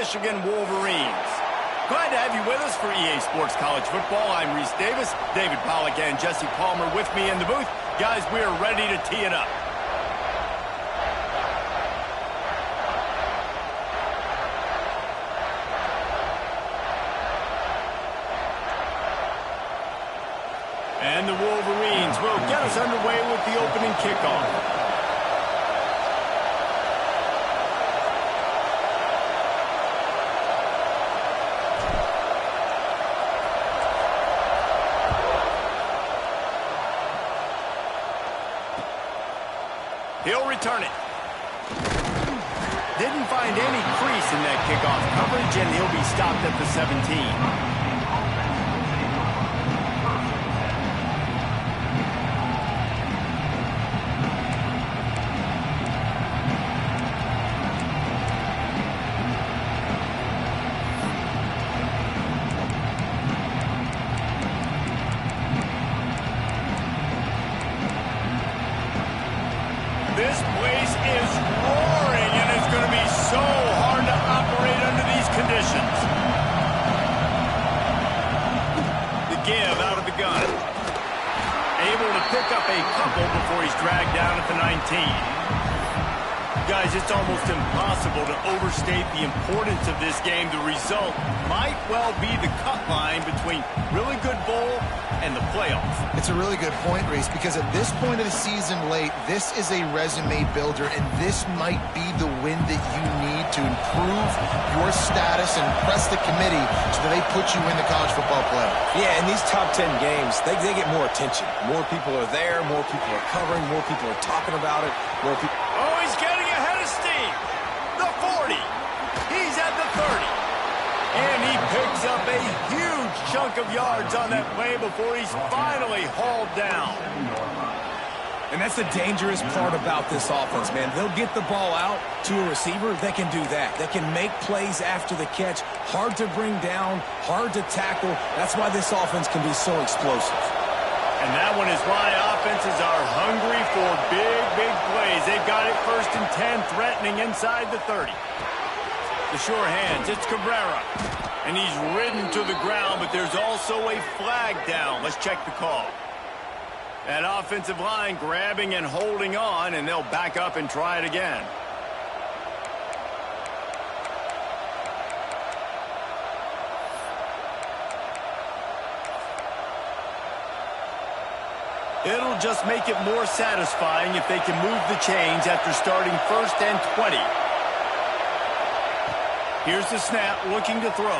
Michigan Wolverines. Glad to have you with us for EA Sports College Football. I'm Reese Davis, David Pollack and Jesse Palmer with me in the booth. Guys, we are ready to tee it up. And the Wolverines will get us underway with the opening kickoff. He'll return it. Didn't find any crease in that kickoff coverage, and he'll be stopped at the 17. This place is roaring, and it's going to be so hard to operate under these conditions. The give out of the gun. Able to pick up a couple before he's dragged down at the 19. Guys, it's almost impossible to overstate the importance of this game. The result might well be the cut line between really good bowl and the playoff. It's a really good point, Reese, because at this point of the season late, this is a resume builder, and this might be the win that you need to improve your status and impress the committee so that they put you in the college football playoff. Yeah, in these top 10 games, they get more attention. More people are there, more people are covering, more people are talking about it, more people... Oh, he's getting ahead of steam. The 40. He's at the 30. And he picks up a huge chunk of yards on that play before he's finally hauled down. And that's the dangerous part about this offense, man. They'll get the ball out to a receiver. They can do that. They can make plays after the catch. Hard to bring down, hard to tackle. That's why this offense can be so explosive. And that one is why offenses are hungry for big, big plays. They've got it 1st and 10, threatening inside the 30. The sure hands, it's Cabrera. And he's ridden to the ground, but there's also a flag down. Let's check the call. That offensive line grabbing and holding on, and they'll back up and try it again. It'll just make it more satisfying if they can move the chains after starting 1st and 20. Here's the snap, looking to throw.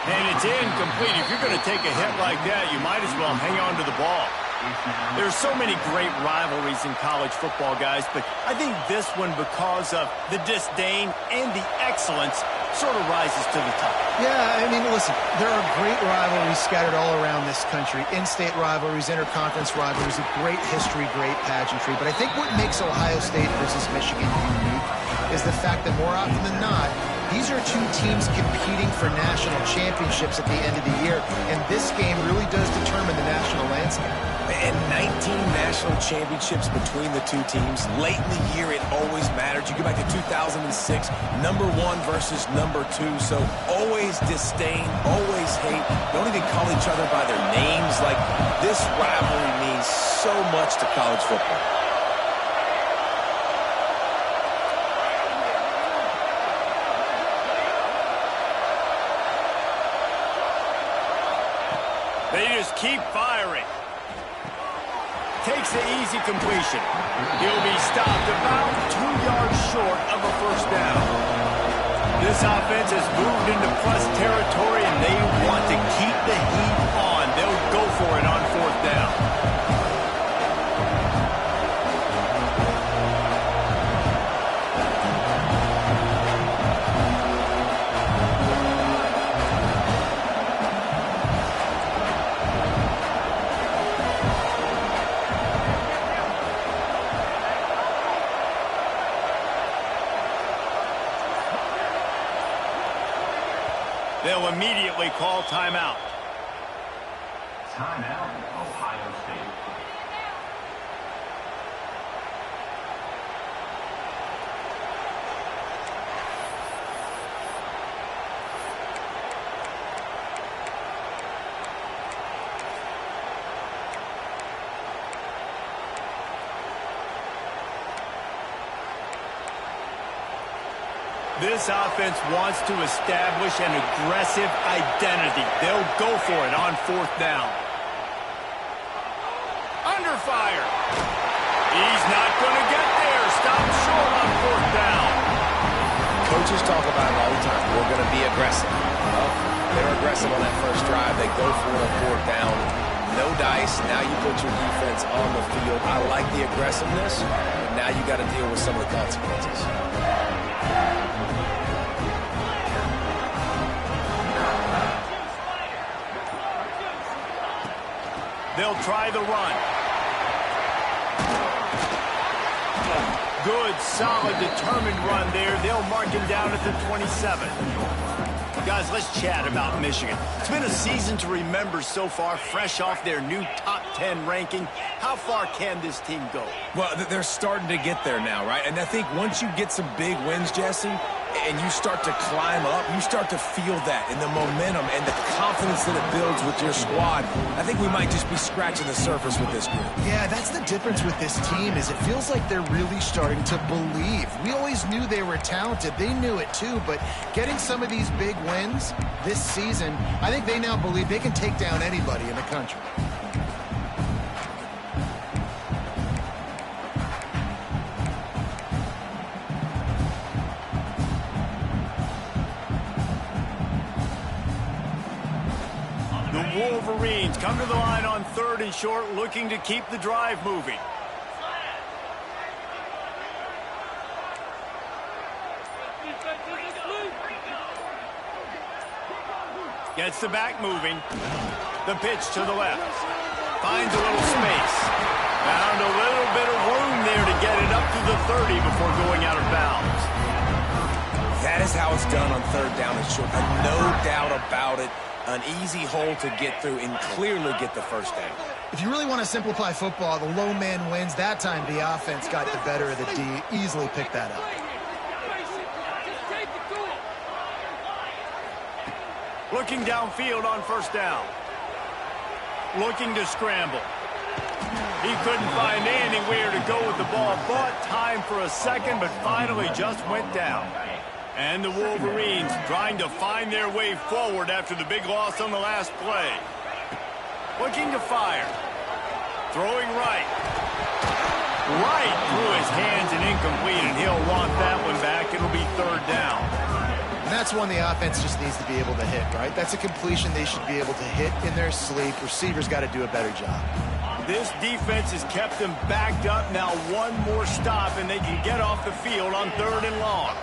And it's incomplete. If you're going to take a hit like that, you might as well hang on to the ball. There's so many great rivalries in college football, guys, but I think this one, because of the disdain and the excellence, sort of rises to the top. Yeah, I mean, listen, there are great rivalries scattered all around this country. In-state rivalries, interconference rivalries, a great history, great pageantry. But I think what makes Ohio State versus Michigan unique is the fact that more often than not, these are two teams competing for national championships at the end of the year, and this game really does determine the national landscape. And 19 national championships between the two teams. Late in the year, it always mattered. You go back to 2006, number 1 versus number 2. So always disdain, always hate. Don't even call each other by their names. Like, this rivalry means so much to college football. They just keep firing. Takes the easy completion. He'll be stopped about 2 yards short of a 1st down. This offense has moved into plus territory, and they want to keep the heat on. They'll go for it on 4th down. They'll immediately call timeout. Timeout, Ohio State. This offense wants to establish an aggressive identity. They'll go for it on 4th down. Under fire. He's not going to get there. Stop short on 4th down. Coaches talk about it all the time. We're going to be aggressive. Well, they're aggressive on that first drive. They go for it on 4th down. No dice. Now you put your defense on the field. I like the aggressiveness, but now you got to deal with some of the consequences. They'll try the run. Good, solid, determined run there. They'll mark him down at the 27. Guys, let's chat about Michigan. It's been a season to remember so far, fresh off their new top 10 ranking. How far can this team go? Well, they're starting to get there now, right? And I think once you get some big wins, Jesse, and you start to climb up, you start to feel that and the momentum and the confidence that it builds with your squad. I think we might just be scratching the surface with this group. Yeah, that's the difference with this team is it feels like they're really starting to believe. We always knew they were talented. They knew it too, but getting some of these big wins this season, I think they now believe they can take down anybody in the country. Wolverines come to the line on 3rd and short, looking to keep the drive moving. Gets the back moving. The pitch to the left. Finds a little space. Found a little bit of room there to get it up to the 30 before going out of bounds. That is how it's done on 3rd down and short. No doubt about it. An easy hole to get through and clearly get the 1st down. If you really want to simplify football, the low man wins. That time the offense got the better of the D. Easily picked that up. Looking downfield on 1st down. Looking to scramble. He couldn't find anywhere to go with the ball. Bought time for a second, but finally just went down. And the Wolverines trying to find their way forward after the big loss on the last play. Looking to fire. Throwing right. Right through his hands and incomplete, and he'll want that one back. It'll be 3rd down. And that's one the offense just needs to be able to hit, right? That's a completion they should be able to hit in their sleep. Receivers got to do a better job. This defense has kept them backed up. Now one more stop, and they can get off the field on 3rd and long.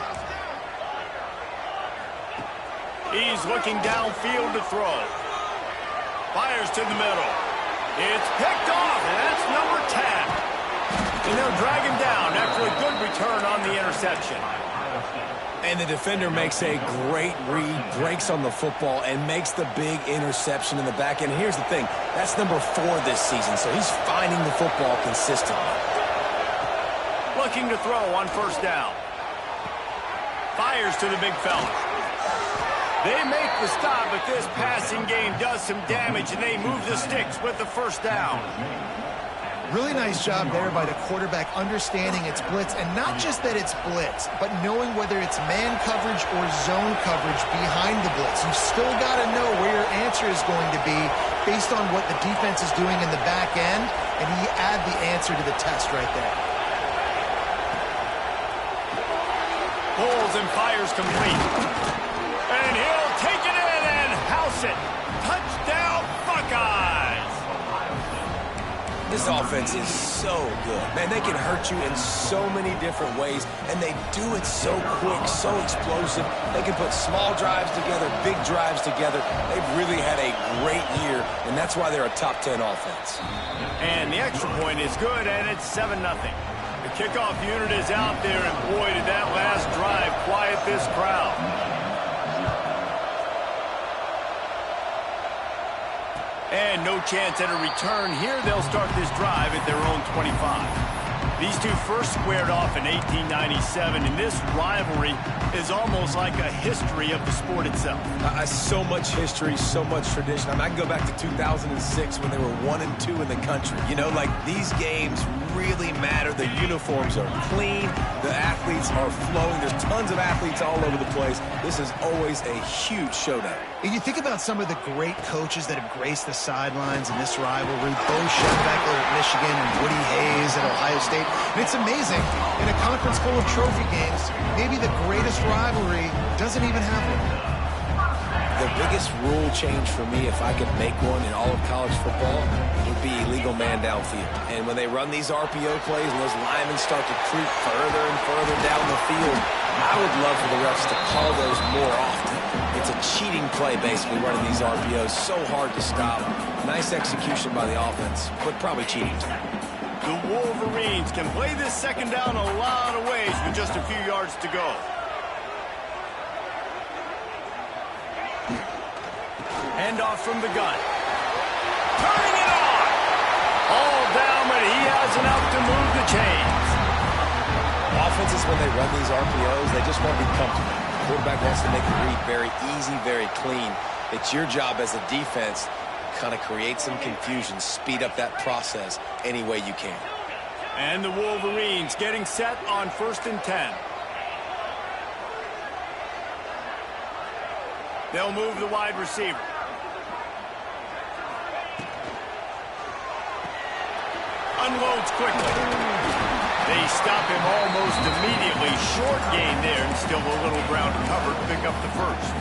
He's looking downfield to throw. Fires to the middle. It's picked off, and that's number 10. And they'll drag him down after a good return on the interception. And the defender makes a great read, breaks on the football, and makes the big interception in the back end. Here's the thing. That's number 4 this season, so he's finding the football consistently. Looking to throw on 1st down. Fires to the big fella. They make the stop, but this passing game does some damage, and they move the sticks with the 1st down. Really nice job there by the quarterback understanding it's blitz, and not just that it's blitz, but knowing whether it's man coverage or zone coverage behind the blitz. You've still got to know where your answer is going to be based on what the defense is doing in the back end, and you add the answer to the test right there. Pulls and fires complete. And he'll take it in and house it. Touchdown, Buckeyes! This offense is so good. Man, they can hurt you in so many different ways, and they do it so quick, so explosive. They can put small drives together, big drives together. They've really had a great year, and that's why they're a top 10 offense. And the extra point is good, and it's 7-0. The kickoff unit is out there, and boy, did that last drive quiet this crowd. And no chance at a return here. They'll start this drive at their own 25. These two first squared off in 1897, and this rivalry is almost like a history of the sport itself. So much history, so much tradition. I mean, I can go back to 2006 when they were 1-2 in the country. You know, like, these games really matter. The uniforms are clean. The athletes are flowing. There's tons of athletes all over the place. This is always a huge showdown. And you think about some of the great coaches that have graced the sidelines in this rivalry. Bo Schembechler at Michigan and Woody Hayes at Ohio State. And it's amazing. In a conference full of trophy games, maybe the greatest rivalry doesn't even have one. The biggest rule change for me, if I could make one in all of college football, would be illegal man downfield. And when they run these RPO plays and those linemen start to creep further and further down the field, I would love for the refs to call those more often. It's a cheating play, basically, running these RPOs. So hard to stop. Nice execution by the offense, but probably cheating. The Wolverines can play this second down a lot of ways with just a few yards to go. Handoff from the gun. Turning it on! All down, but he has enough to move the chains. Offenses, when they run these RPOs, they just want to be comfortable. The quarterback wants to make the read very easy, very clean. It's your job as a defense to kind of create some confusion, speed up that process any way you can. And the Wolverines getting set on 1st and 10. They'll move the wide receiver. Unloads quickly. They stop him almost immediately. Short gain there, and still a little ground covered to pick up the first.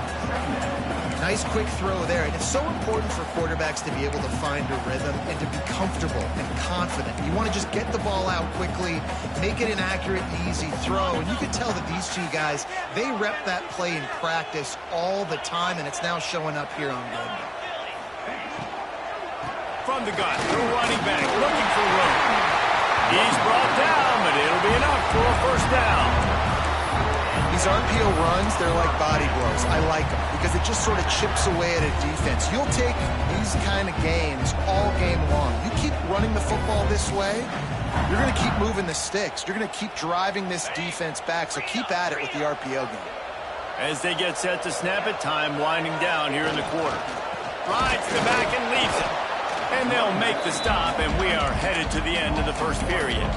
Nice quick throw there. And it's so important for quarterbacks to be able to find a rhythm and to be comfortable and confident. You want to just get the ball out quickly, make it an accurate and easy throw. And you can tell that these two guys, they rep that play in practice all the time, and it's now showing up here on game day. From the gun, the running back looking for room. He's brought down, but it'll be enough for a first down. These RPO runs, they're like body blows. I like them because it just sort of chips away at a defense. You'll take these kind of games all game long. You keep running the football this way, you're going to keep moving the sticks. You're going to keep driving this defense back, so keep at it with the RPO game. As they get set to snap it, time winding down here in the quarter. Rides the back and leaves it. And they'll make the stop, and we are headed to the end of the first period.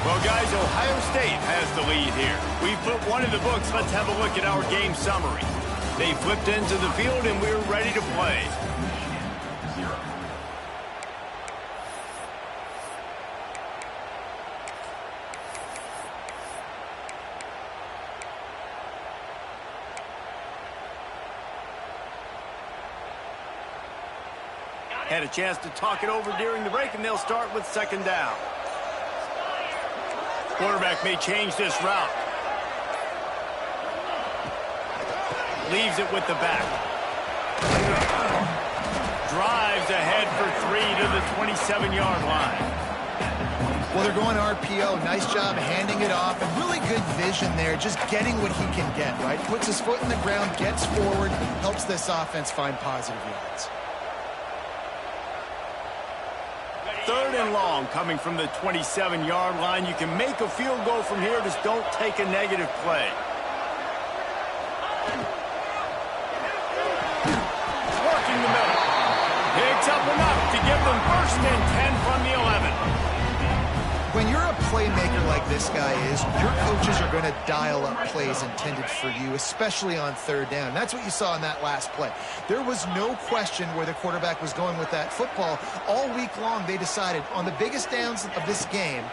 Well, guys, Ohio State has the lead here. We put one in the books. Let's have a look at our game summary. They flipped into the field, and we're ready to play. Had a chance to talk it over during the break, and they'll start with second down. Quarterback may change this route. Leaves it with the back. Drives ahead for 3 to the 27-yard line. Well, they're going RPO. Nice job handing it off, and really good vision there, just getting what he can get, right? Puts his foot in the ground, gets forward, helps this offense find positive yards. 3rd and long coming from the 27-yard line. You can make a field goal from here. Just don't take a negative play. Working the middle. Picks up enough to give them 1st and 10 from the 11. When you're a playmaker like this guy is, your coaches are going to dial up plays intended for you, especially on 3rd down. That's what you saw in that last play. There was no question where the quarterback was going with that football. All week long, they decided on the biggest downs of this game,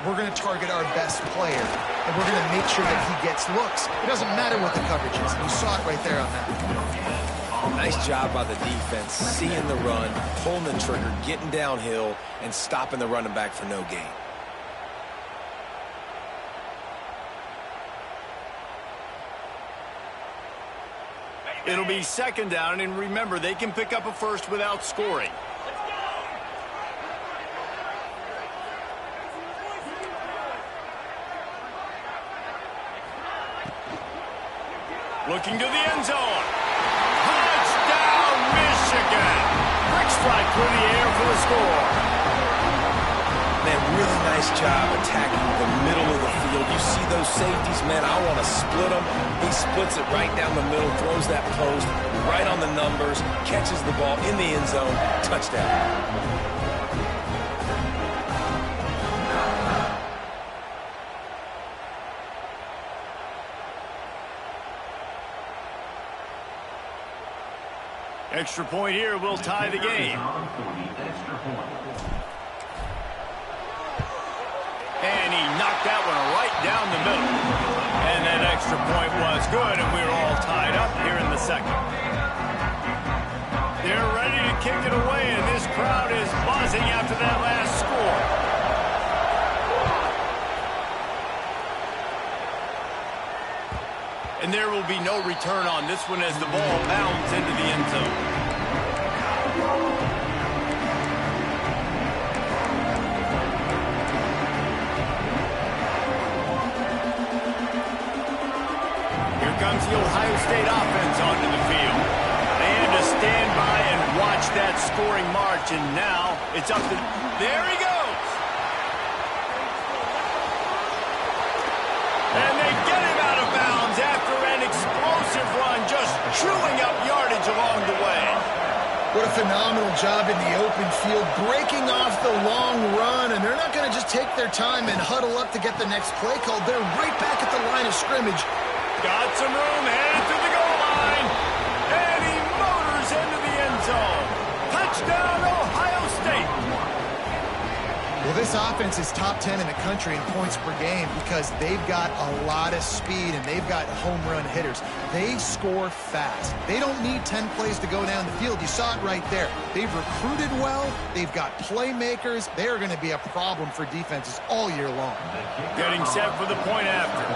we're going to target our best player, and we're going to make sure that he gets looks. It doesn't matter what the coverage is. You saw it right there on that. Nice job by the defense, seeing the run, pulling the trigger, getting downhill, and stopping the running back for no gain. It'll be second down, and remember, they can pick up a first without scoring. Looking to the end zone. Touchdown, Michigan! Quick strike through the air for the score. really nice job attacking the middle of the field. You see those safeties, man, I want to split them. He splits it right down the middle, throws that post right on the numbers, catches the ball in the end zone, touchdown. Extra point here will tie the game. And he knocked that one right down the middle. And that extra point was good, and we're all tied up here in the second. They're ready to kick it away, and this crowd is buzzing after that last score. And there will be no return on this one as the ball bounds into the end zone. Here comes the Ohio State offense onto the field. They had to stand by and watch that scoring march, and now it's up to... There he goes! And they get him out of bounds after an explosive run, just chewing up yardage along the way. What a phenomenal job in the open field, breaking off the long run, and they're not going to just take their time and huddle up to get the next play called. They're right back at the line of scrimmage. Got some room, headed to the goal line, and he motors into the end zone. Touchdown, Ohio State. Well, this offense is top 10 in the country in points per game because they've got a lot of speed and they've got home run hitters. They score fast. They don't need 10 plays to go down the field. You saw it right there. They've recruited well. They've got playmakers. They are going to be a problem for defenses all year long. Getting set for the point after.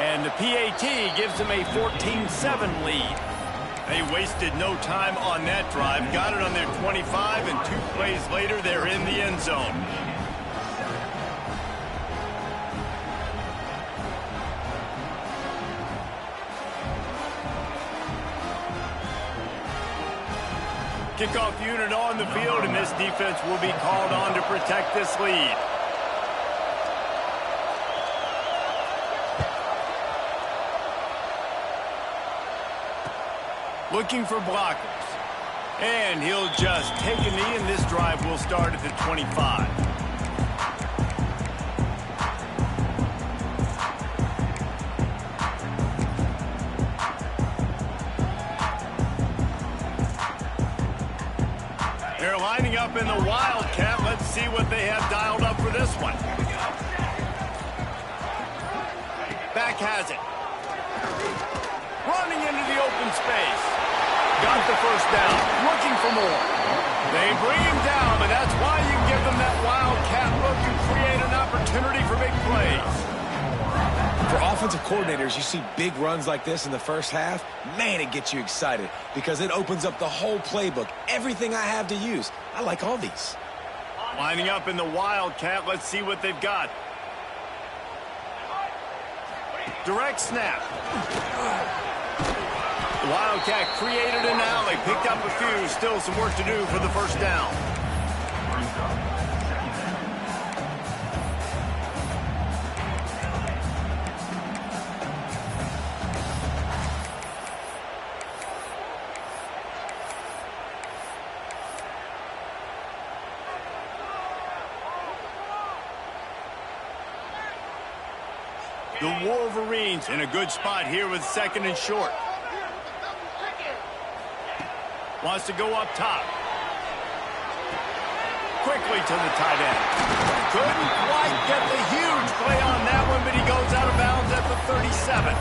And the PAT gives them a 14-7 lead. They wasted no time on that drive. Got it on their 25, and 2 plays later, they're in the end zone. Kickoff unit on the field, and this defense will be called on to protect this lead. Looking for blockers. And he'll just take a knee, and this drive will start at the 25. They're lining up in the Wildcat. Let's see what they have dialed up for this one. Back has it. Running into the open space. Got the first down. Looking for more. They bring him down, and that's why you give them that Wildcat look to create an opportunity for big plays. For offensive coordinators, you see big runs like this in the first half, man, it gets you excited because it opens up the whole playbook, everything I have to use. I like all these. Lining up in the Wildcat, let's see what they've got. Direct snap. The Wildcat created an alley, picked up a few, still some work to do for the first down. The Wolverines in a good spot here with 2nd and short. Wants to go up top. Quickly to the tight end. Couldn't quite get the huge play on that one, but he goes out of bounds at the 37.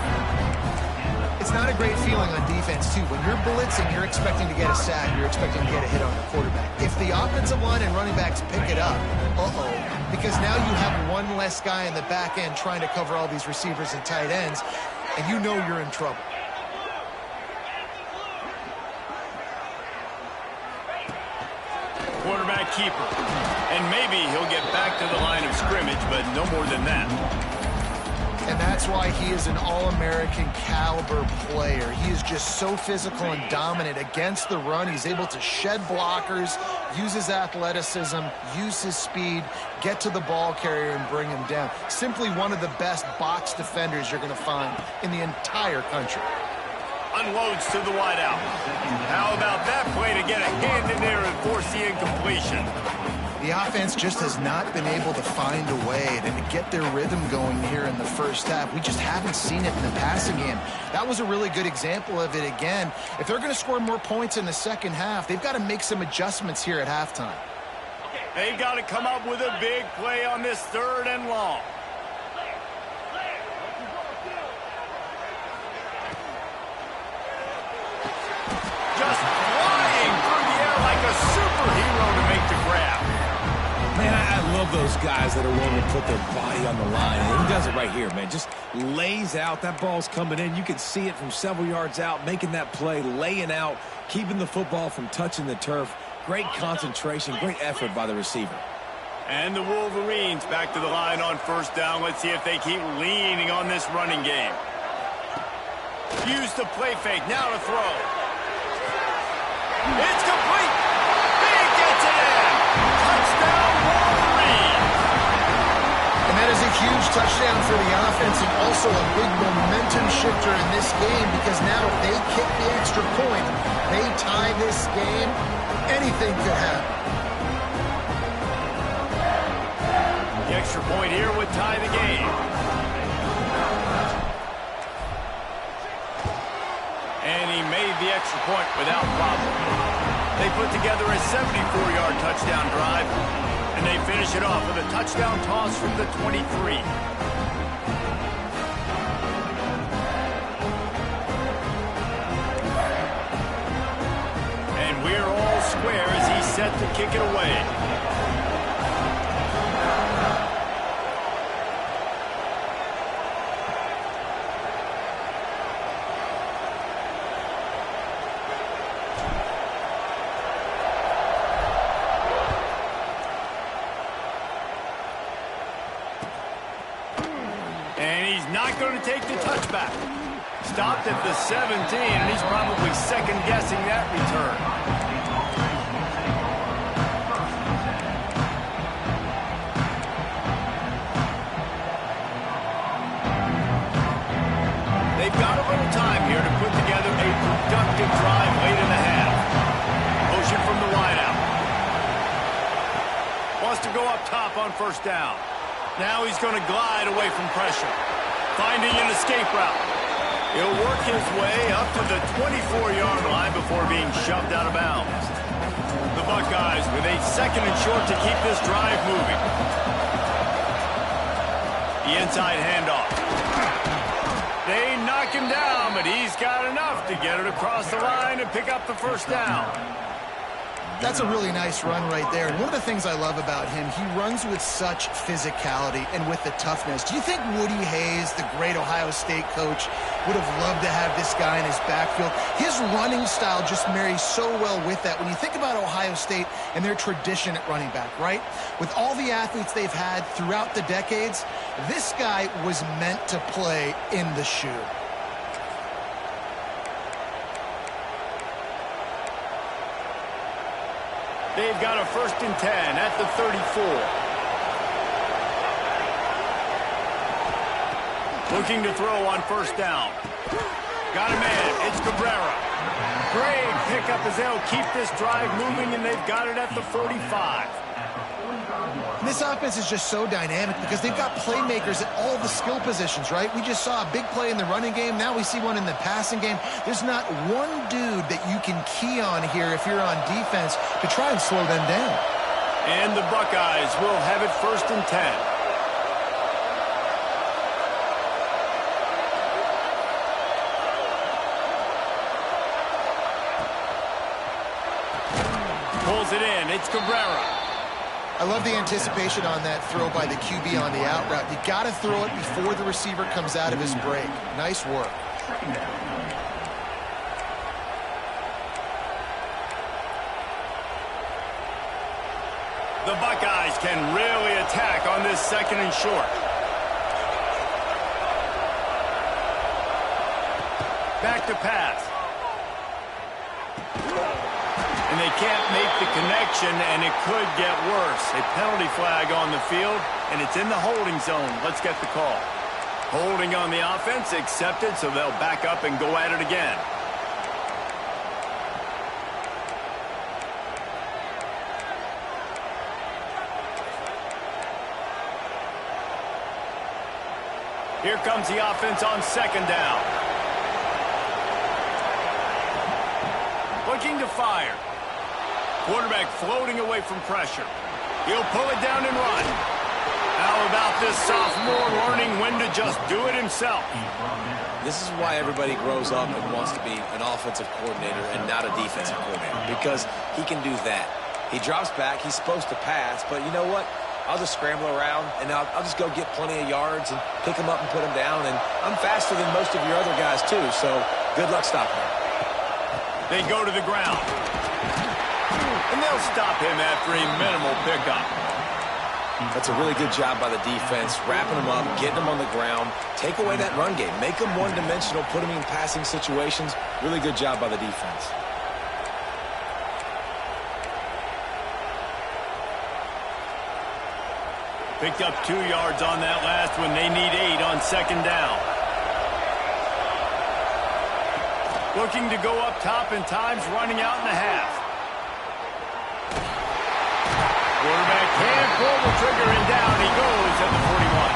It's not a great feeling on defense, too. When you're blitzing, you're expecting to get a sack. You're expecting to get a hit on the quarterback. If the offensive line and running backs pick it up, because now you have one less guy in the back end trying to cover all these receivers and tight ends, and you know you're in trouble. Quarterback keeper. And maybe he'll get back to the line of scrimmage, but no more than that. And and that's why he is an All-American caliber player. He is just so physical and dominant against the run. He's able to shed blockers, use his athleticism, use his speed, get to the ball carrier and bring him down. Simply one of the best box defenders you're going to find in the entire country. Unloads to the wideout. How about that play to get a hand in there and force the incompletion? The offense just has not been able to find a way to get their rhythm going here in the first half. We just haven't seen it in the passing game. That was a really good example of it again. If they're going to score more points in the second half, they've got to make some adjustments here at halftime. They've got to come up with a big play on this 3rd and long. Just flying through the air like a superhero to make the grab. Man, I love those guys that are willing to put their body on the line. And he does it right here, man. Just lays out. That ball's coming in. You can see it from several yards out, making that play, laying out, keeping the football from touching the turf. Great concentration, great effort by the receiver. And the Wolverines back to the line on 1st down. Let's see if they keep leaning on this running game. Use the play fake. Now to throw. It's complete. He gets it in. Touchdown, Wolverines. And that is a huge touchdown for the offense and also a big momentum shifter in this game because now if they kick the extra point, they tie this game, anything could happen. The extra point here would tie the game. And he made the extra point without problem. They put together a 74-yard touchdown drive, and they finish it off with a touchdown toss from the 23. And we're all square as he's set to kick it away. Going to take the touchback. Stopped at the 17, and he's probably second-guessing that return. They've got a little time here to put together a productive drive late in the half. Motion from the wideout. Wants to go up top on 1st down. Now he's going to glide away from pressure. Finding an escape route. He'll work his way up to the 24-yard line before being shoved out of bounds. The Buckeyes with a 2nd and short to keep this drive moving. The inside handoff. They knock him down, but he's got enough to get it across the line and pick up the 1st down. That's a really nice run right there. And one of the things I love about him, he runs with such physicality and with the toughness. Do you think Woody Hayes, the great Ohio State coach, would have loved to have this guy in his backfield? His running style just marries so well with that. When you think about Ohio State and their tradition at running back, right? With all the athletes they've had throughout the decades, this guy was meant to play in the shoe. They've got a 1st and 10 at the 34. Looking to throw on 1st down. Got him in. It's Cabrera. Great pickup as they'll keep this drive moving, and they've got it at the 45. This offense is just so dynamic because they've got playmakers at all the skill positions, right? We just saw a big play in the running game. Now we see one in the passing game. There's not one dude that you can key on here if you're on defense to try and slow them down. And the Buckeyes will have it 1st and 10. Pulls it in. It's Cabrera. I love the anticipation on that throw by the QB on the out route. You got to throw it before the receiver comes out of his break. Nice work. The Buckeyes can really attack on this 2nd and short. Back to pass. And they can't make the connection, and it could get worse. A penalty flag on the field, and it's in the holding zone. Let's get the call. Holding on the offense, accepted, so they'll back up and go at it again. Here comes the offense on second down. Looking to fire. Quarterback floating away from pressure. He'll pull it down and run. How about this sophomore learning when to just do it himself? This is why everybody grows up and wants to be an offensive coordinator and not a defensive coordinator, because he can do that. He drops back. He's supposed to pass, but you know what? I'll just scramble around, and I'll just go get plenty of yards and pick him up and put him down, and I'm faster than most of your other guys, too, so good luck stopping him. They go to the ground. And they'll stop him after a minimal pickup. That's a really good job by the defense, wrapping him up, getting him on the ground, take away that run game, make him one-dimensional, put him in passing situations. Really good job by the defense. Picked up 2 yards on that last one. They need 8 on second down. Looking to go up top, and time's running out in the half. Quarterback can't pull the trigger, and down he goes at the 41.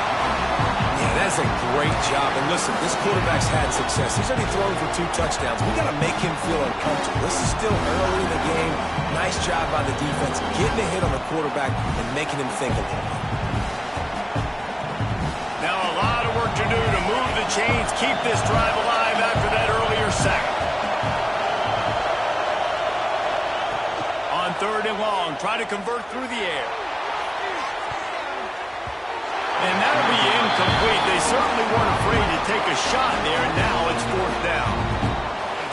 Yeah, that's a great job. And listen, this quarterback's had success. He's already thrown for 2 touchdowns. We got to make him feel uncomfortable. This is still early in the game. Nice job by the defense, getting a hit on the quarterback and making him think a little bit. Now a lot of work to do to move the chains, keep this drive alive after that earlier sack. On third and long, try to convert through the air. And that'll be incomplete. They certainly weren't afraid to take a shot there, and now it's fourth down.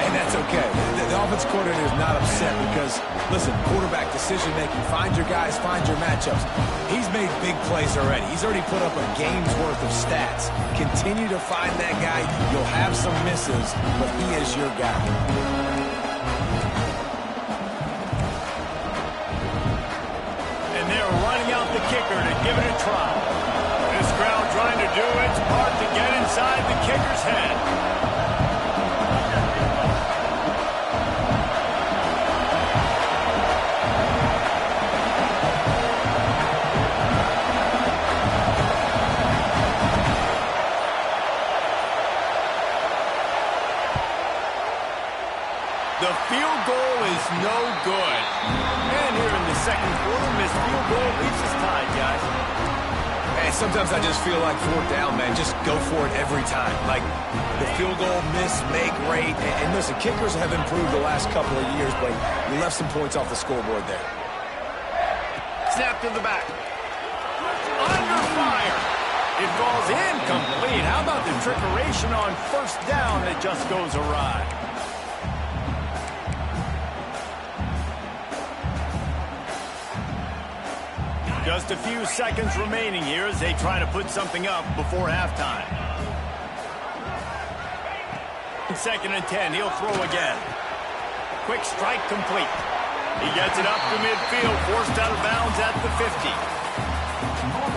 And that's okay. The offense coordinator is not upset because, listen, quarterback decision-making, find your guys, find your matchups. He's made big plays already. He's already put up a game's worth of stats. Continue to find that guy. You'll have some misses, but he is your guy. And they're running out the kicker to give it a try. This crowd trying to do its part to get inside the kicker's head. The field goal is no good. And here in the second quarter, missed field goal leaves us tied, guys. Hey, sometimes I just feel like fourth down, man. Just go for it every time. Like the field goal, miss, make, rate. And listen, kickers have improved the last couple of years, but we left some points off the scoreboard there. Snap to the back. Under fire. It falls incomplete. How about the trickeration on first down that just goes awry? Just a few seconds remaining here as they try to put something up before halftime. Second and 10, he'll throw again. Quick strike complete. He gets it up to midfield, forced out of bounds at the 50.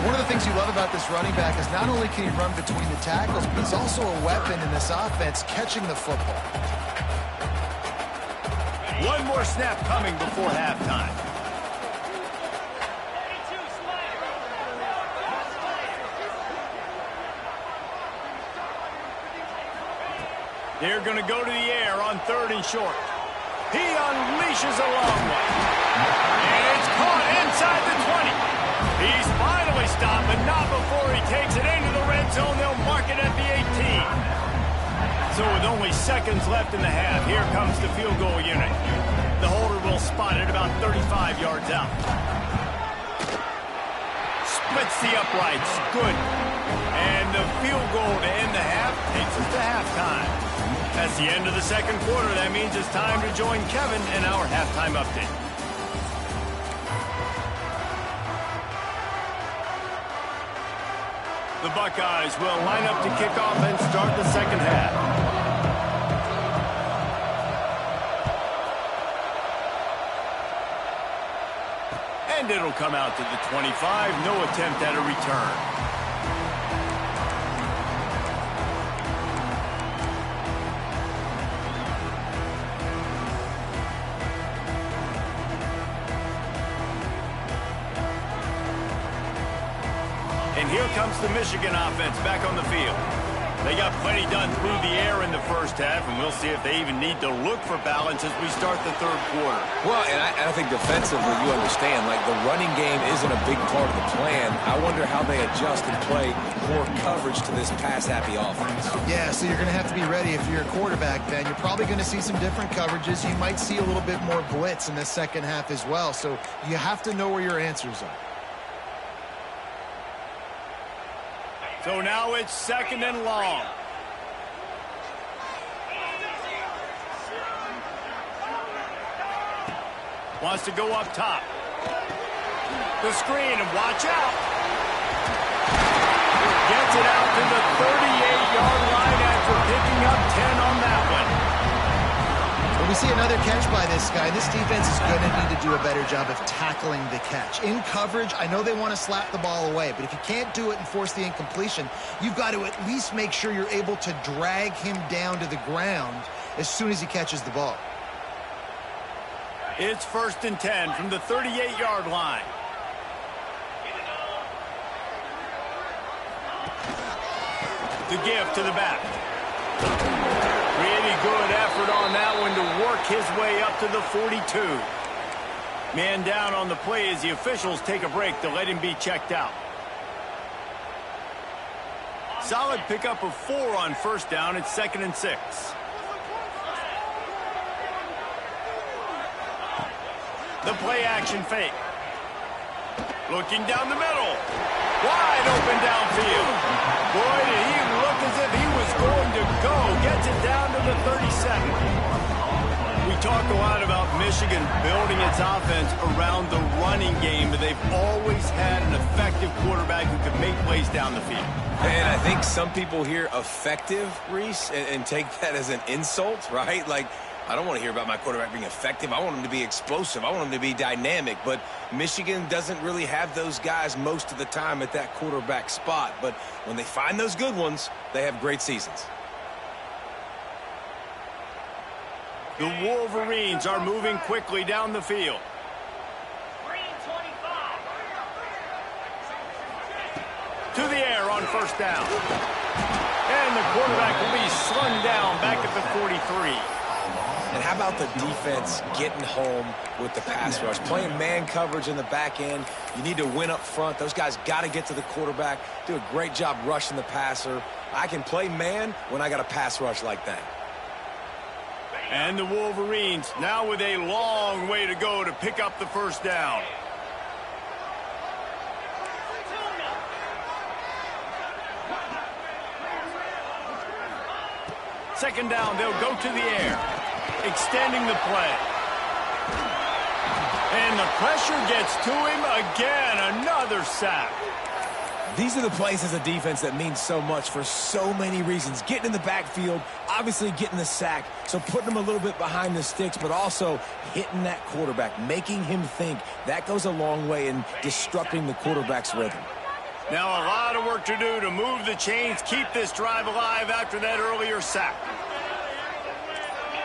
One of the things you love about this running back is not only can he run between the tackles, but he's also a weapon in this offense, catching the football. One more snap coming before halftime. They're going to go to the air on third and short. He unleashes a long one. And it's caught inside the 20. He's finally stopped, but not before he takes it into the red zone. They'll mark it at the 18. So with only seconds left in the half, here comes the field goal unit. The holder will spot it about 35 yards out. Splits the uprights. Good. And the field goal to end the half takes us to halftime. That's the end of the second quarter. That means it's time to join Kevin in our halftime update. The Buckeyes will line up to kick off and start the second half. And it'll come out to the 25. No attempt at a return. And here comes the Michigan offense back on the field. They got plenty done through the air in the first half, and we'll see if they even need to look for balance as we start the third quarter. Well, and I think defensively, you understand, like the running game isn't a big part of the plan. I wonder how they adjust and play more coverage to this pass-happy offense. Yeah, so you're going to have to be ready if you're a quarterback, Ben. You're probably going to see some different coverages. You might see a little bit more blitz in the second half as well, so you have to know where your answers are. So now it's second and long. Wants to go up top. The screen, and watch out. Gets it out to the 38-yard line after picking up 10 on that one. When we see another catch by this guy, this defense is going to need to do a better job of tackling the catch. In coverage, I know they want to slap the ball away, but if you can't do it and force the incompletion, you've got to at least make sure you're able to drag him down to the ground as soon as he catches the ball. It's 1st and 10 from the 38-yard line. The give to the back. Really good effort on that one to work his way up to the 42. Man down on the play as the officials take a break to let him be checked out. Solid pickup of 4 on first down. It's 2nd and 6. The play action fake. Looking down the middle. Wide open downfield. Boy, did he look as if he was going to go. Gets it down to the 37. We talk a lot about Michigan building its offense around the running game, but they've always had an effective quarterback who can make plays down the field. And I think some people hear effective, Reese, and take that as an insult, right? Like, I don't want to hear about my quarterback being effective. I want him to be explosive. I want him to be dynamic. But Michigan doesn't really have those guys most of the time at that quarterback spot. But when they find those good ones, they have great seasons. The Wolverines are moving quickly down the field. To the air on first down. And the quarterback will be slung down back at the 43. And how about the defense getting home with the pass rush? Playing man coverage in the back end. You need to win up front. Those guys got to get to the quarterback. Do a great job rushing the passer. I can play man when I got a pass rush like that. And the Wolverines now with a long way to go to pick up the first down. Second down, they'll go to the air. Extending the play. And the pressure gets to him again. Another sack. These are the plays as a defense that mean so much for so many reasons. Getting in the backfield, obviously getting the sack, so putting him a little bit behind the sticks, but also hitting that quarterback, making him think. That goes a long way in disrupting the quarterback's rhythm. Now a lot of work to do to move the chains, keep this drive alive after that earlier sack.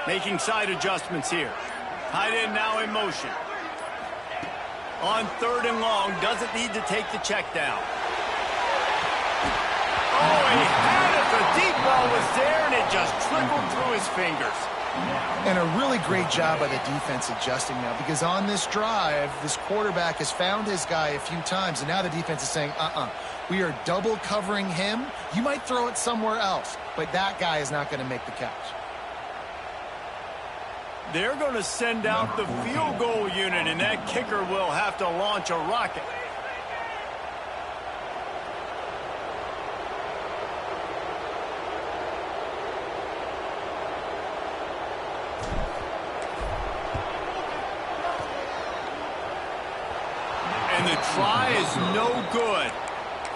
Making side adjustments here. Tight end now in motion. On 3rd and long, doesn't need to take the check down. Oh, he had it. The deep ball was there, and it just trickled through his fingers. And a really great job by the defense adjusting now, because on this drive, this quarterback has found his guy a few times, and now the defense is saying, we are double covering him. You might throw it somewhere else, but that guy is not going to make the catch. They're going to send out the field goal unit, and that kicker will have to launch a rocket. And the try is no good.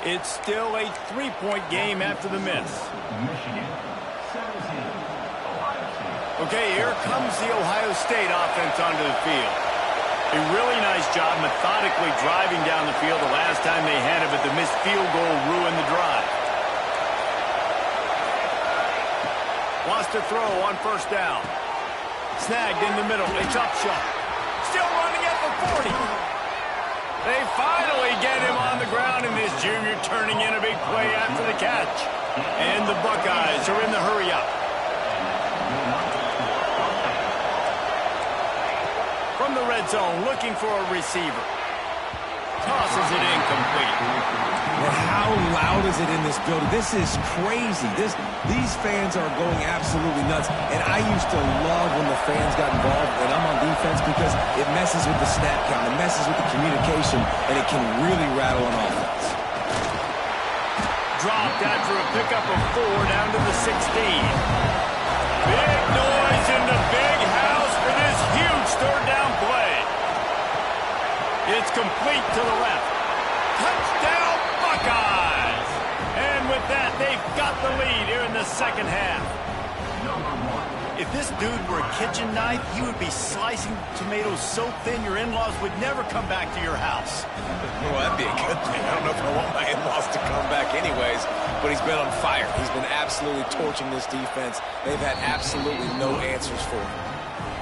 It's still a 3-point game after the miss. Michigan, 17. Okay, here comes the Ohio State offense onto the field. A really nice job methodically driving down the field the last time they had it, but the missed field goal ruined the drive. Wants to throw on first down. Snagged in the middle. It's Upshaw. Still running at the 40. They finally get him on the ground, and this junior turning in a big play after the catch. And the Buckeyes are in the hurry-up. From the red zone, looking for a receiver. Tosses it incomplete. And how loud is it in this building? This is crazy. These fans are going absolutely nuts. And I used to love when the fans got involved when I'm on defense because it messes with the snap count, it messes with the communication, and it can really rattle an offense. Dropped after a pickup of 4 down to the 16. Big noise in the big house for this huge third down play. It's complete to the left. Touchdown, Buckeyes! And with that, they've got the lead here in the second half. If this dude were a kitchen knife, he would be slicing tomatoes so thin your in-laws would never come back to your house. Well, that'd be a good thing. I don't know if I want my in-laws to come back anyways, but he's been on fire. He's been absolutely torching this defense. They've had absolutely no answers for him.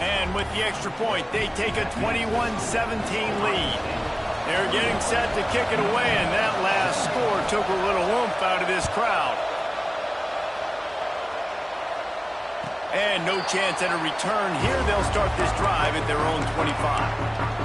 And with the extra point, they take a 21-17 lead. They're getting set to kick it away, and that last score took a little oomph out of this crowd. And no chance at a return here. They'll start this drive at their own 25.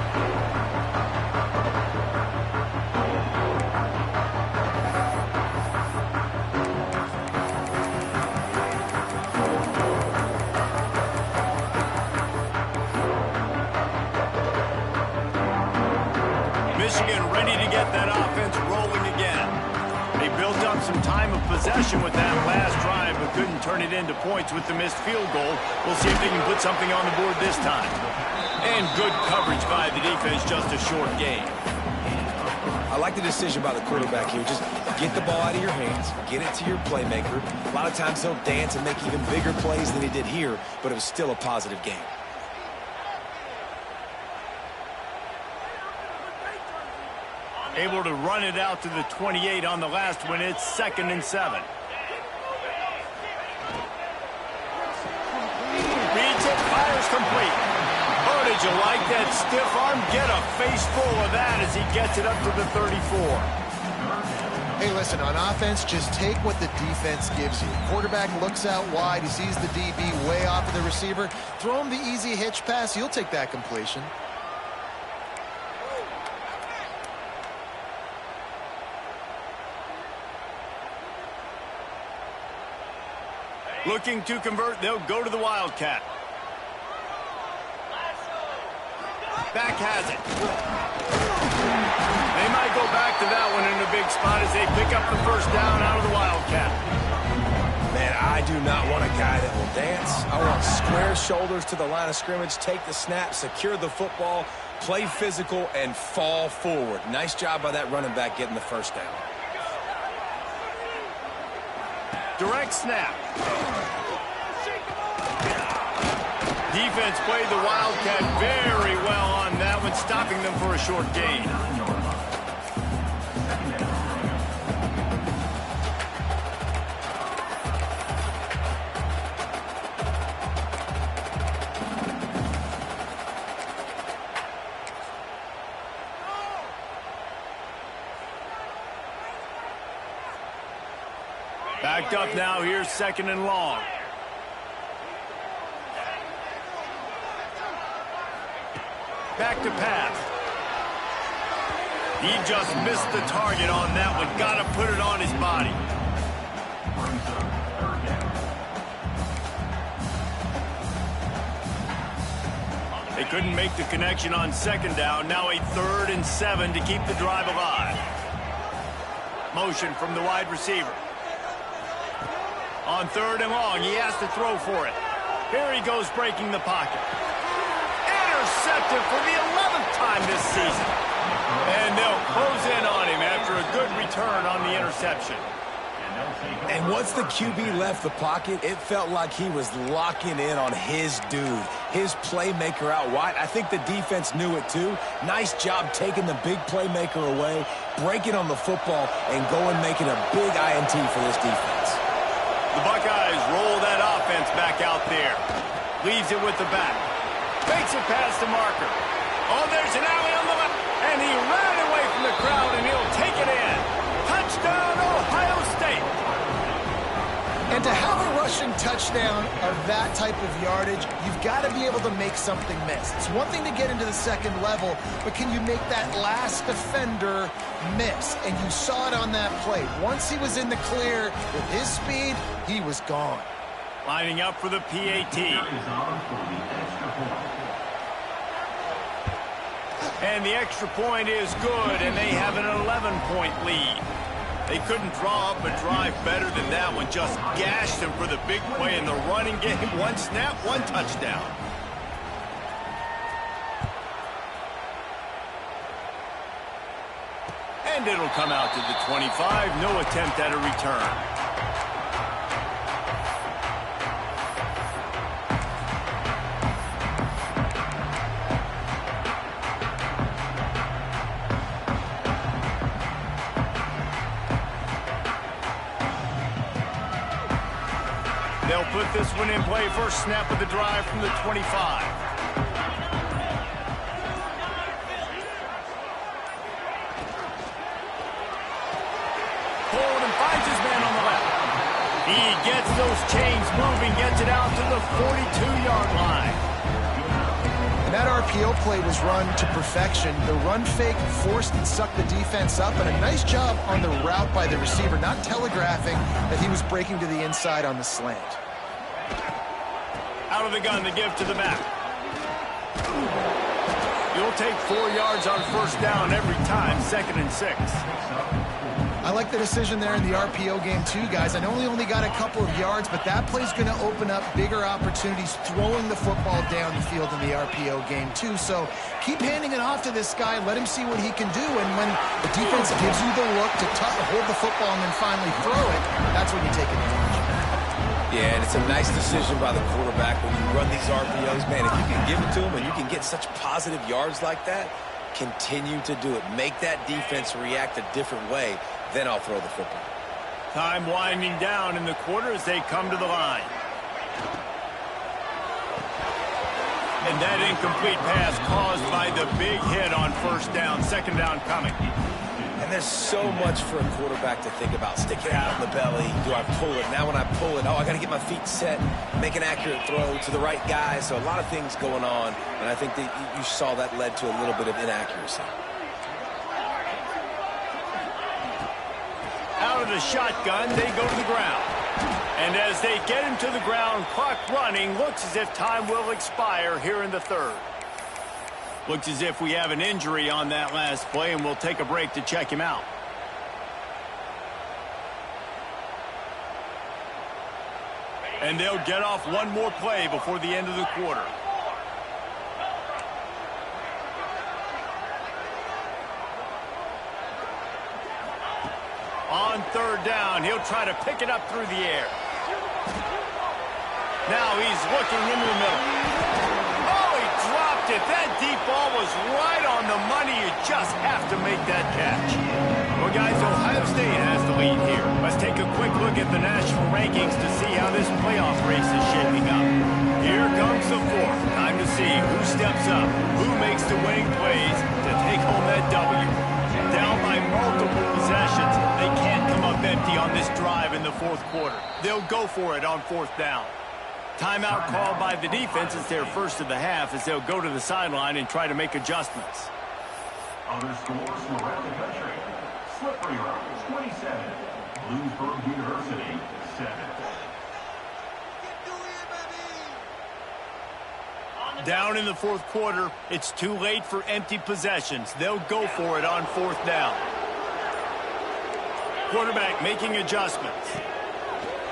Michigan ready to get that offense rolling again. They built up some time of possession with that last drive, but couldn't turn it into points with the missed field goal. We'll see if they can put something on the board this time. And good coverage by the defense, just a short game. I like the decision by the quarterback here. Just get the ball out of your hands, get it to your playmaker. A lot of times he'll dance and make even bigger plays than he did here, but it was still a positive game. Able to run it out to the 28 on the last one. It's 2nd and 7. Reads it, fires complete. Oh, did you like that stiff arm? Get a face full of that as he gets it up to the 34. Hey, listen, on offense, just take what the defense gives you. Quarterback looks out wide. He sees the DB way off of the receiver. Throw him the easy hitch pass. You'll take that completion. Looking to convert, they'll go to the Wildcat. Back has it. They might go back to that one in a big spot as they pick up the first down out of the Wildcat. Man, I do not want a guy that will dance. I want square shoulders to the line of scrimmage, take the snap, secure the football, play physical, and fall forward. Nice job by that running back getting the first down. Direct snap. Defense played the Wildcat very well on that one, stopping them for a short gain. Backed up now, here's 2nd and long. Back to pass. He just missed the target on that one. Got to put it on his body. They couldn't make the connection on 2nd down. Now a 3rd and 7 to keep the drive alive. Motion from the wide receiver. On 3rd and long, he has to throw for it. Here he goes breaking the pocket. Intercepted for the 11th time this season. And they'll close in on him after a good return on the interception. And once the QB left the pocket, it felt like he was locking in on his dude, his playmaker out wide. I think the defense knew it too. Nice job taking the big playmaker away, breaking on the football, and going making a big INT for this defense. The Buckeyes roll that offense back out there. Leaves it with the back. Fakes it past the marker. Oh, there's an alley on the left. And he ran away from the crowd, and he'll take it in. Touchdown, Ohio State. And to have a rushing touchdown of that type of yardage, you've got to be able to make something miss. It's one thing to get into the second level, but can you make that last defender miss? And you saw it on that play. Once he was in the clear with his speed, he was gone. Lining up for the PAT. And the extra point is good, and they have an 11-point lead. They couldn't draw up a drive better than that one. Just gashed them for the big play in the running game. One snap, one touchdown. And it'll come out to the 25. No attempt at a return. They'll put this one in play. First snap of the drive from the 25. Hold and finds his man on the left. He gets those chains moving, gets it out to the 42-yard line. And that RPO play was run to perfection. The run fake forced and sucked the defense up, and a nice job on the route by the receiver, not telegraphing that he was breaking to the inside on the slant. Out of the gun to give to the back. You'll take 4 yards on first down every time, 2nd and 6. I like the decision there in the RPO game too, guys. I know he only got a couple of yards, but that play's going to open up bigger opportunities throwing the football down the field in the RPO game too. So keep handing it off to this guy. Let him see what he can do. And when the defense gives you the look to hold the football and then finally throw it, that's when you take advantage. Yeah, and it's a nice decision by the quarterback when you run these RPOs. Man, if you can give it to him and you can get such positive yards like that, continue to do it. Make that defense react a different way. Then I'll throw the football. Time winding down in the quarter as they come to the line. And that incomplete pass caused by the big hit on first down. 2nd down coming. And there's so much for a quarterback to think about. Stick it out in the belly. Do I pull it? Now when I pull it, I got to get my feet set, make an accurate throw to the right guy. So a lot of things going on. And I think that you saw that led to a little bit of inaccuracy. Out of the shotgun, they go to the ground. And as they get him to the ground, clock running, looks as if time will expire here in the 3rd. Looks as if we have an injury on that last play, and we'll take a break to check him out. And they'll get off one more play before the end of the quarter. On 3rd down, he'll try to pick it up through the air. Now he's looking into the middle. Oh, he dropped it. That deep ball was right on the money. You just have to make that catch. Well, guys, Ohio State has the lead here. Let's take a quick look at the national rankings to see how this playoff race is shaping up. Here comes the 4th. Time to see who steps up, who makes the winning plays to take home that W. Down by multiple possessions, they can't come up empty on this drive in the 4th quarter. They'll go for it on 4th down. Timeout called by the defense. It's their first of the half as they'll go to the sideline and try to make adjustments. Other scores from around the country. Slippery Rock, 27. Bloomsburg University, 7. Down in the 4th quarter, it's too late for empty possessions. They'll go for it on 4th down. Quarterback making adjustments.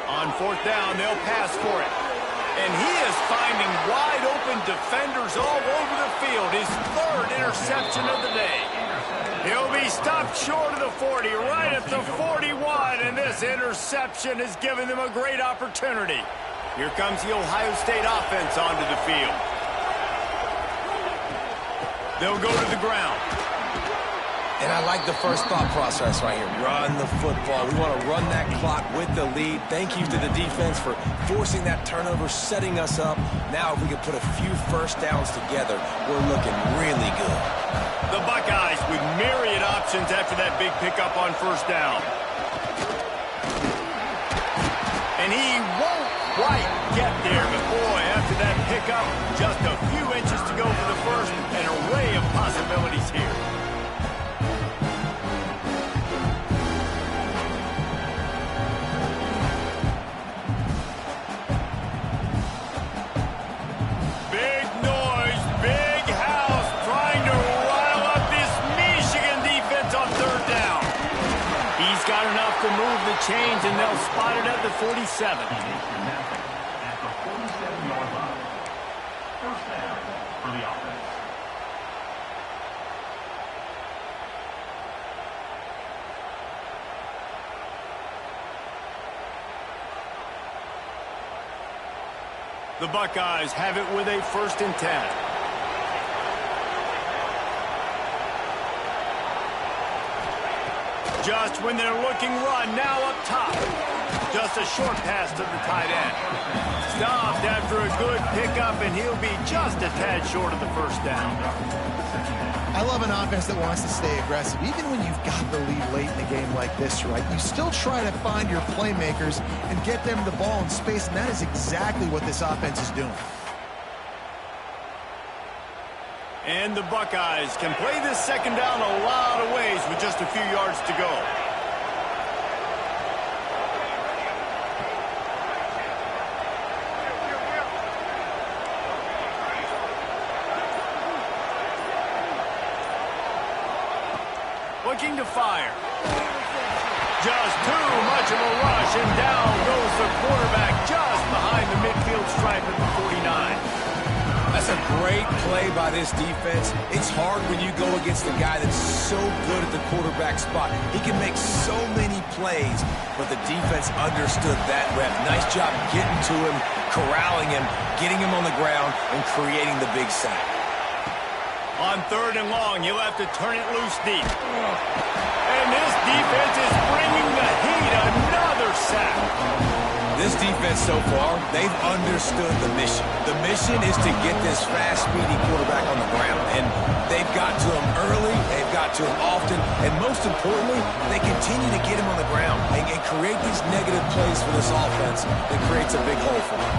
On 4th down, they'll pass for it. And he is finding wide-open defenders all over the field. His 3rd interception of the day. He'll be stopped short of the 40, right at the 41, and this interception has given them a great opportunity. Here comes the Ohio State offense onto the field. They'll go to the ground. And I like the first thought process right here. Run the football. We want to run that clock with the lead. Thank you to the defense for forcing that turnover, setting us up. Now if we can put a few first downs together, we're looking really good. The Buckeyes with myriad options after that big pickup on first down. And he won't quite get there, but boy, after that pickup, just a few inches to go for the first. An array of possibilities here. Big noise, big house, trying to rile up this Michigan defense on third down. He's got enough to move the chains, and they'll spot it at the 47. At the 47-yard line. First down for the offense. The Buckeyes have it with a 1st and 10. Just when they're looking run, now up top. Just a short pass to the tight end. Stopped after a good pickup, and he'll be just a tad short of the first down. I love an offense that wants to stay aggressive. Even when you've got the lead late in a game like this, right, you still try to find your playmakers and get them the ball in space, and that is exactly what this offense is doing. And the Buckeyes can play this second down a lot of ways with just a few yards to go. Looking to fire. Just too much of a rush, and down goes the quarterback just behind the midfield stripe at the 49. That's a great play by this defense. It's hard when you go against a guy that's so good at the quarterback spot. He can make so many plays, but the defense understood that rep. Nice job getting to him, corralling him, getting him on the ground, and creating the big sack. On 3rd and long, you'll have to turn it loose deep. And this defense is bringing the heat. Another sack. This defense so far, they've understood the mission. The mission is to get this fast, speedy quarterback on the ground. And they've got to him early, they've got to him often, and most importantly, they continue to get him on the ground and create these negative plays for this offense that creates a big hole for them.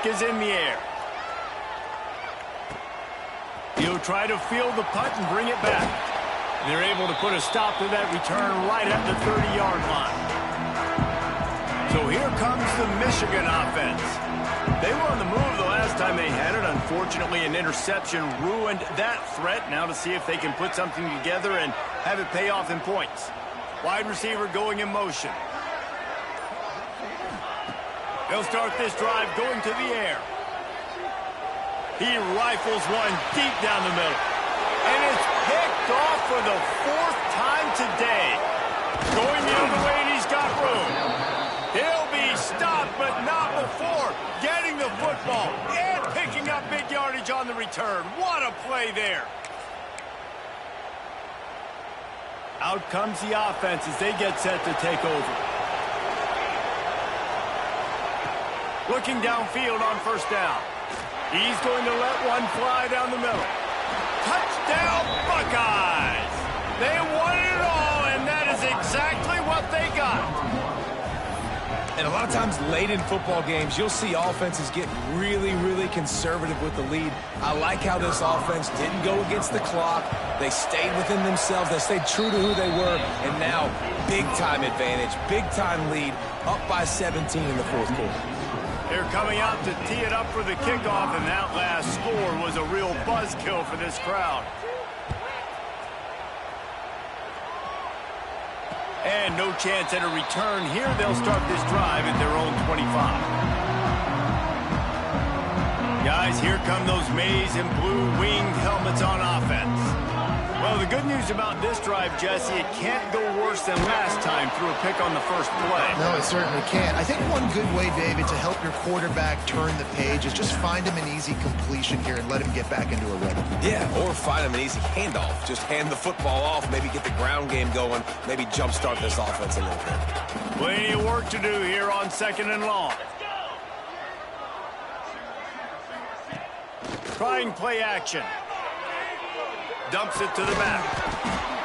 Is in the air. He'll try to field the punt and bring it back. And they're able to put a stop to that return right at the 30-yard line. So here comes the Michigan offense. They were on the move the last time they had it. Unfortunately, an interception ruined that threat. Now to see if they can put something together and have it pay off in points. Wide receiver going in motion. They'll start this drive going to the air. He rifles one deep down the middle. And it's picked off for the 4th time today. Going the other way, and he's got room. He'll be stopped, but not before getting the football and picking up big yardage on the return. What a play there. Out comes the offense as they get set to take over. Looking downfield on first down. He's going to let one fly down the middle. Touchdown, Buckeyes! They won it all, and that is exactly what they got. And a lot of times late in football games, you'll see offenses get really, really conservative with the lead. I like how this offense didn't go against the clock. They stayed within themselves. They stayed true to who they were. And now, big-time advantage, big-time lead, up by 17 in the fourth quarter. They're coming out to tee it up for the kickoff, and that last score was a real buzzkill for this crowd. And no chance at a return here. They'll start this drive at their own 25. Guys, here come those maize and blue winged helmets on offense. Well, the good news about this drive, Jesse, it can't go worse than last time through a pick on the first play. No, it certainly can't. I think one good way, David, to help your quarterback turn the page is just find him an easy completion here and let him get back into a rhythm. Yeah, or find him an easy handoff. Just hand the football off, maybe get the ground game going, maybe jumpstart this offense a little bit. Plenty of work to do here on 2nd and long. Trying play action. Dumps it to the back.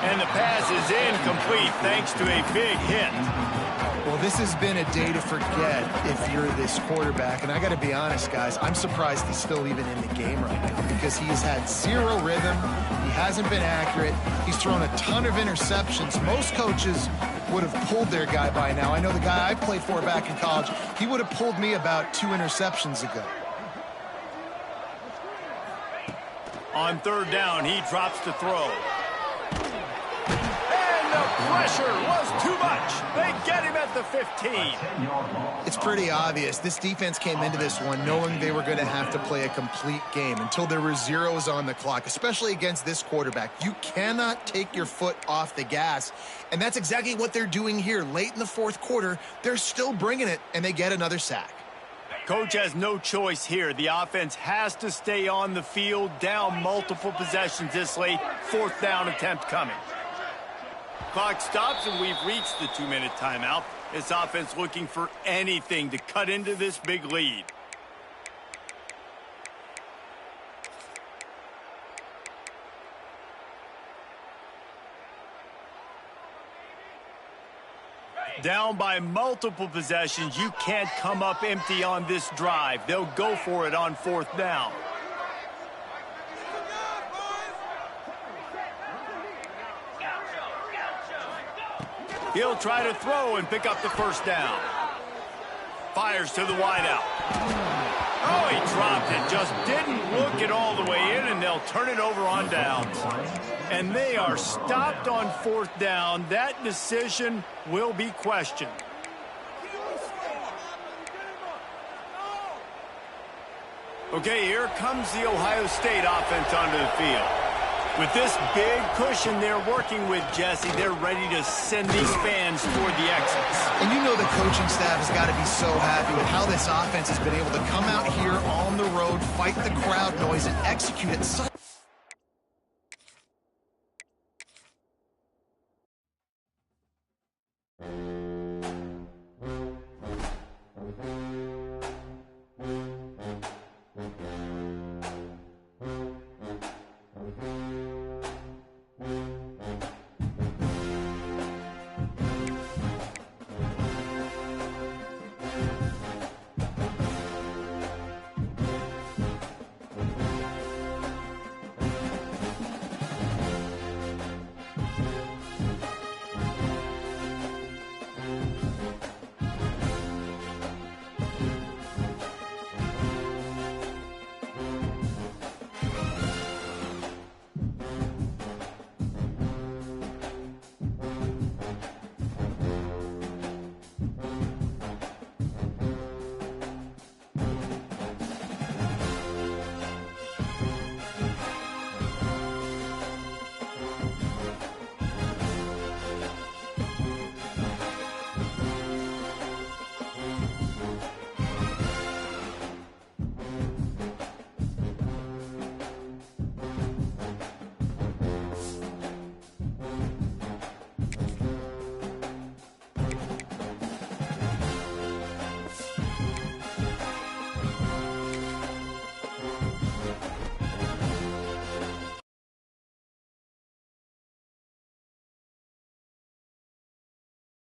And the pass is incomplete thanks to a big hit. Well, this has been a day to forget if you're this quarterback. And I got to be honest, guys, I'm surprised he's still even in the game right now because he has had zero rhythm. He hasn't been accurate. He's thrown a ton of interceptions. Most coaches would have pulled their guy by now. I know the guy I played for back in college, he would have pulled me about 2 interceptions ago. On 3rd down, he drops to throw. And the pressure was too much. They get him at the 15. It's pretty obvious. This defense came into this one knowing they were going to have to play a complete game until there were zeros on the clock, especially against this quarterback. You cannot take your foot off the gas, and that's exactly what they're doing here. Late in the fourth quarter, they're still bringing it, and they get another sack. Coach has no choice here. The offense has to stay on the field, down multiple possessions this late. 4th down attempt coming. Clock stops, and we've reached the 2-minute timeout. This offense looking for anything to cut into this big lead. Down by multiple possessions, you can't come up empty on this drive. They'll go for it on 4th down. He'll try to throw and pick up the 1st down. Fires to the wideout. Oh, he dropped it. Just didn't look it all the way in, and they'll turn it over on downs. And they are stopped on 4th down. That decision will be questioned. Okay, here comes the Ohio State offense onto the field. With this big cushion they're working with, Jesse, they're ready to send these fans toward the exits. And you know the coaching staff has got to be so happy with how this offense has been able to come out here on the road, fight the crowd noise, and execute at such